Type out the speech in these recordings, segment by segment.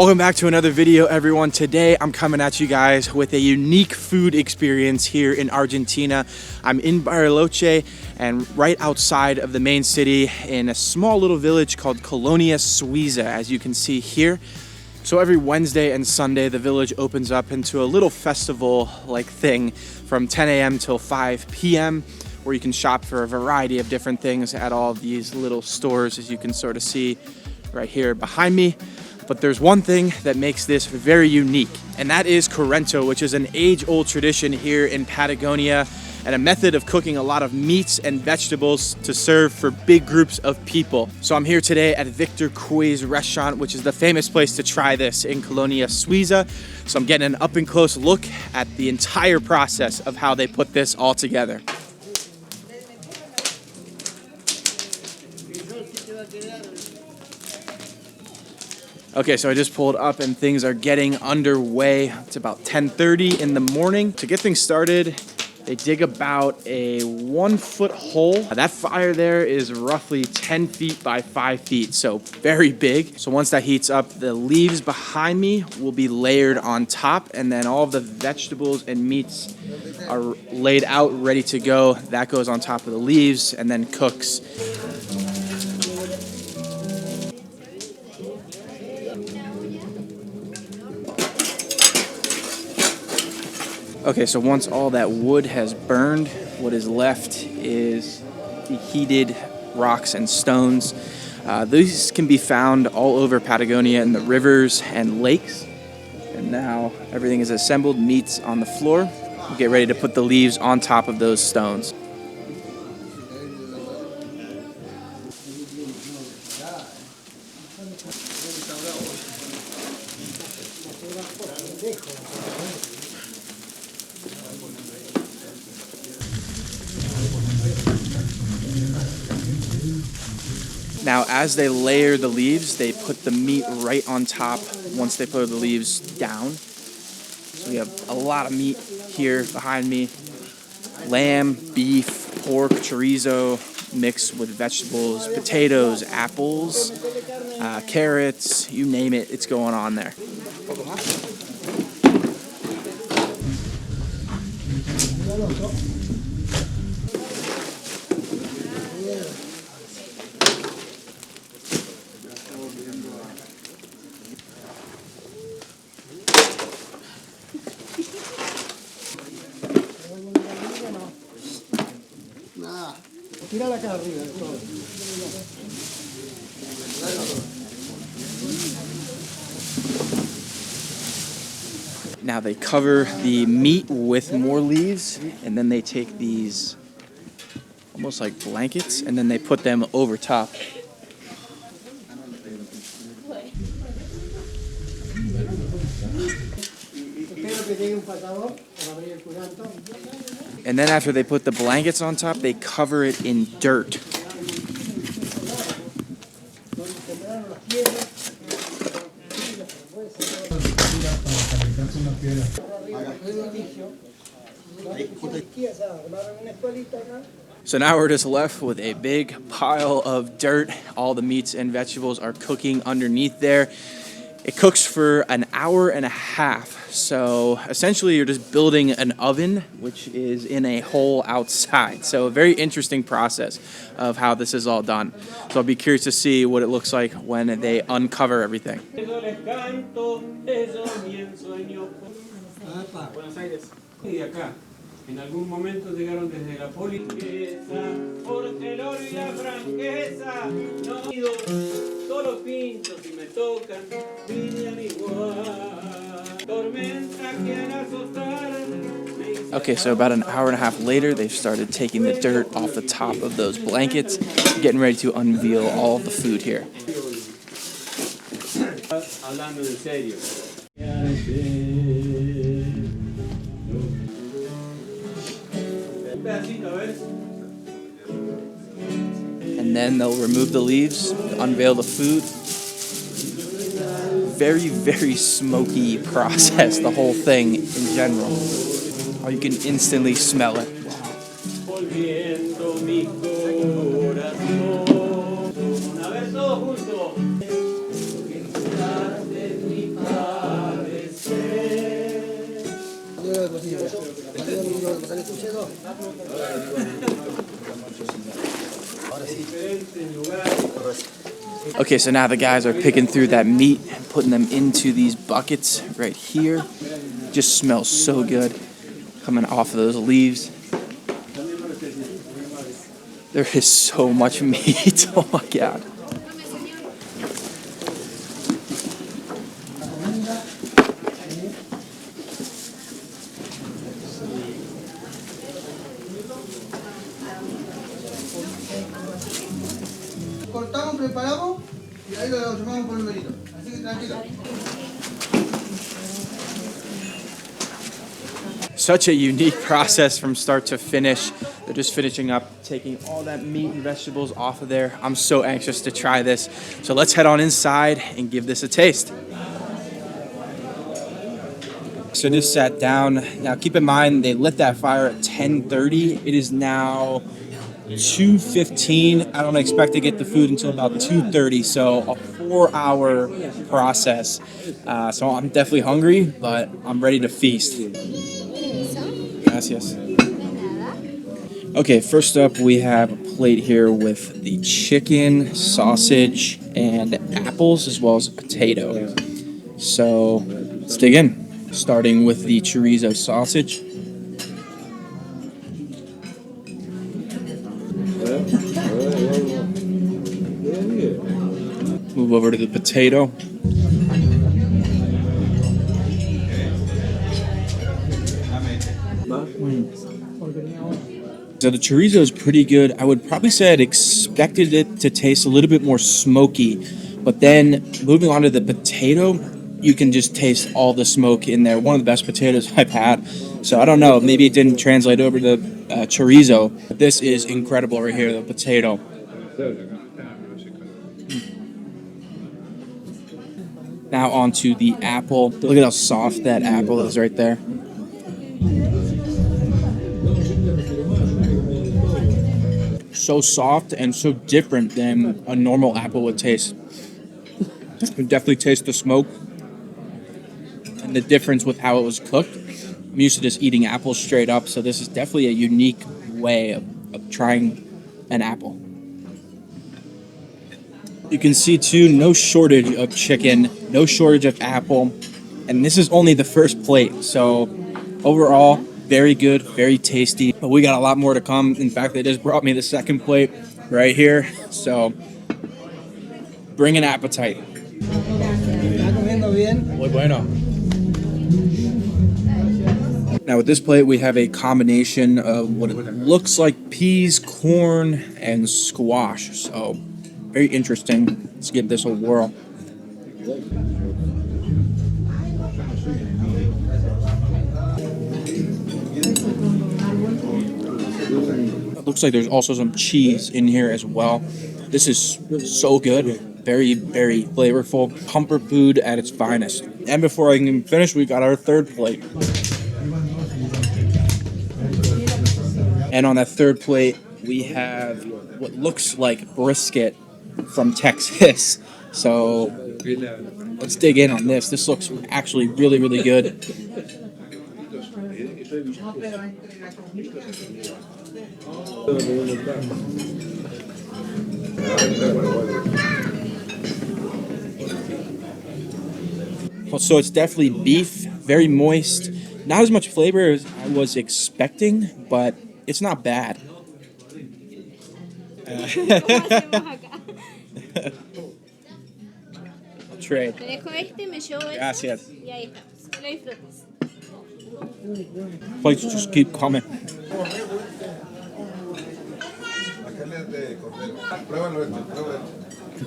Welcome back to another video, everyone. Today I'm coming at you guys with a unique food experience here in Argentina. I'm in Bariloche and right outside of the main city in a small little village called Colonia Suiza, as you can see here. So every Wednesday and Sunday the village opens up into a little festival like thing from 10 a.m. till 5 p.m. where you can shop for a variety of different things at all of these little stores, as you can sort of see right here behind me. But there's one thing that makes this very unique, and that is Curanto, which is an age-old tradition here in Patagonia and a method of cooking a lot of meats and vegetables to serve for big groups of people. So I'm here today at Victor Cui's restaurant, which is the famous place to try this in Colonia Suiza. So I'm getting an up-and-close look at the entire process of how they put this all together. Okay, so I just pulled up and things are getting underway. It's about 10:30 in the morning. To get things started, they dig about a 1-foot hole. That fire there is roughly 10 feet by 5 feet, so very big. So once that heats up, the leaves behind me will be layered on top, and then all of the vegetables and meats are laid out, ready to go. That goes on top of the leaves and then cooks. Okay, so once all that wood has burned, what is left is the heated rocks and stones. These can be found all over Patagonia in the rivers and lakes. And now everything is assembled, meats on the floor. We'll get ready to put the leaves on top of those stones. Now, as they layer the leaves, they put the meat right on top once they put the leaves down. So we have a lot of meat here behind me. Lamb, beef, pork, chorizo, mixed with vegetables, potatoes, apples, carrots, you name it, it's going on there. Now they cover the meat with more leaves, and then they take these almost like blankets and then they put them over top. And then after they put the blankets on top, they cover it in dirt. So now we're just left with a big pile of dirt. All the meats and vegetables are cooking underneath there. It cooks for an hour and a half. So essentially you're just building an oven, which is in a hole outside. So a very interesting process of how this is all done. So I'll be curious to see what it looks like when they uncover everything. En algún momento llegaron desde la policía, porque el oro y la franqueza, no solo pintos y me tocan, brillan igual, tormenta que al azotar. Okay, so about an hour and a half later, they've started taking the dirt off the top of those blankets, getting ready to unveil all of the food here. Hablando en serio. And then they'll remove the leaves, unveil the food. Very, very smoky process, the whole thing in general. Oh, you can instantly smell it. Okay, so now the guys are picking through that meat and putting them into these buckets right here. Just smells so good coming off of those leaves. There is so much meat. Oh my God. Cortamos, preparamos y ahí lo llamamos por el numerito. Así que tranquilo. Such a unique process from start to finish. They're just finishing up, taking all that meat and vegetables off of there. I'm so anxious to try this. So let's head on inside and give this a taste. So just sat down. Now keep in mind, they lit that fire at 10:30. It is now 2:15. I don't expect to get the food until about 2:30, so a 4-hour process. So I'm definitely hungry, but I'm ready to feast. Gracias. Okay, first up we have a plate here with the chicken, sausage, and apples, as well as a potato. So let's dig in. Starting with the chorizo sausage. Move over to the potato. So the chorizo is pretty good. I would probably say I'd expected it to taste a little bit more smoky, but then moving on to the potato, you can just taste all the smoke in there. One of the best potatoes I've had. So I don't know, maybe it didn't translate over to chorizo. But this is incredible right here, the potato. Now onto the apple. Look at how soft that apple is right there. So soft and so different than a normal apple would taste. You can definitely taste the smoke and the difference with how it was cooked. I'm used to just eating apples straight up, so this is definitely a unique way of trying an apple. You can see too, no shortage of chicken, no shortage of apple, and this is only the first plate, so overall, very good, very tasty, but we got a lot more to come. In fact, they just brought me the second plate right here, so bring an appetite. Muy bueno. Now with this plate, we have a combination of what it looks like peas, corn, and squash, so very interesting. Let's give this a whirl. It looks like there's also some cheese in here as well. This is so good. Very, very flavorful. Comfort food at its finest. And before I can finish, we got our third plate. And on that third plate, we have what looks like brisket from Texas. So let's dig in on this. This looks actually really, really good. So it's definitely beef, very moist. Not as much flavor as I was expecting, but it's not bad. I'll trade. Gracias. Plates just keep coming.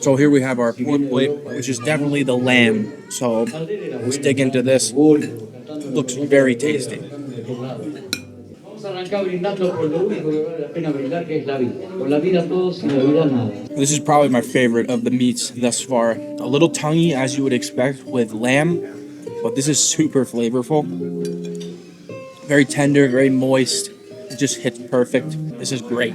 So here we have our one plate, which is definitely the lamb. So let's dig into this. Looks very tasty. This is probably my favorite of the meats thus far. A little tangy, as you would expect with lamb, but this is super flavorful. Very tender, very moist. It just hits perfect. This is great.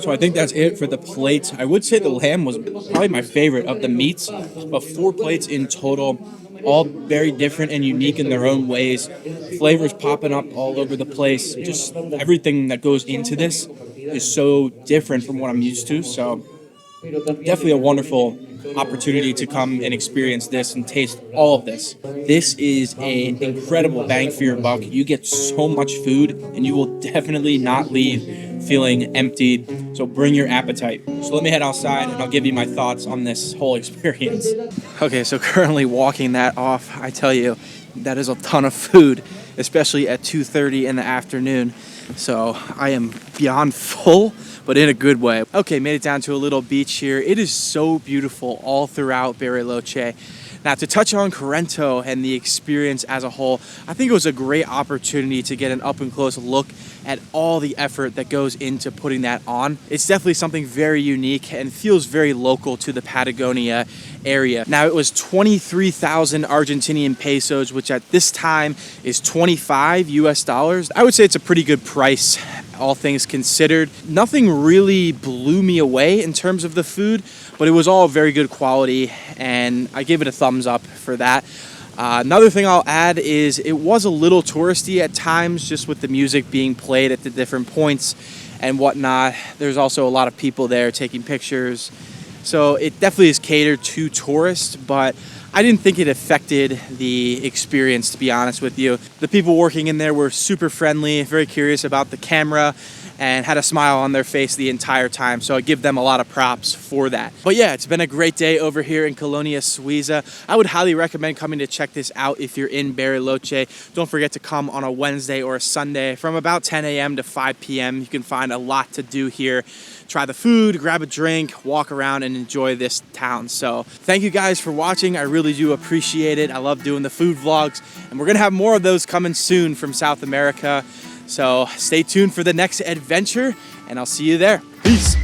So I think that's it for the plates. I would say the lamb was probably my favorite of the meats, but 4 plates in total. all very different and unique in their own ways. Flavors popping up all over the place. Just everything that goes into this is so different from what I'm used to. So definitely a wonderful opportunity to come and experience this and taste all of this. This is an incredible bang for your buck. You get so much food and you will definitely not leave feeling emptied. So bring your appetite. So let me head outside and I'll give you my thoughts on this whole experience. Okay, so currently walking that off, I tell you, that is a ton of food, especially at 2:30 in the afternoon. So I am beyond full, but in a good way. Okay, made it down to a little beach here. It is so beautiful all throughout Bariloche. Now, to touch on Curanto and the experience as a whole, I think it was a great opportunity to get an up-and-close look at all the effort that goes into putting that on. It's definitely something very unique and feels very local to the Patagonia area. Now, it was 23,000 Argentinian pesos, which at this time is 25 US dollars. I would say it's a pretty good price, all things considered. Nothing really blew me away in terms of the food, but it was all very good quality, and I give it a thumbs up for that. Another thing I'll add is it was a little touristy at times, just with the music being played at the different points and whatnot. There's also a lot of people there taking pictures. So it definitely is catered to tourists, but I didn't think it affected the experience, to be honest with you. The people working in there were super friendly, very curious about the camera, and had a smile on their face the entire time. So I give them a lot of props for that. But yeah, it's been a great day over here in Colonia Suiza. I would highly recommend coming to check this out if you're in Bariloche. Don't forget to come on a Wednesday or a Sunday from about 10 a.m. to 5 p.m. You can find a lot to do here. Try the food, grab a drink, walk around and enjoy this town. So thank you guys for watching. I really do appreciate it. I love doing the food vlogs, and we're gonna have more of those coming soon from South America. So stay tuned for the next adventure, and I'll see you there. Peace.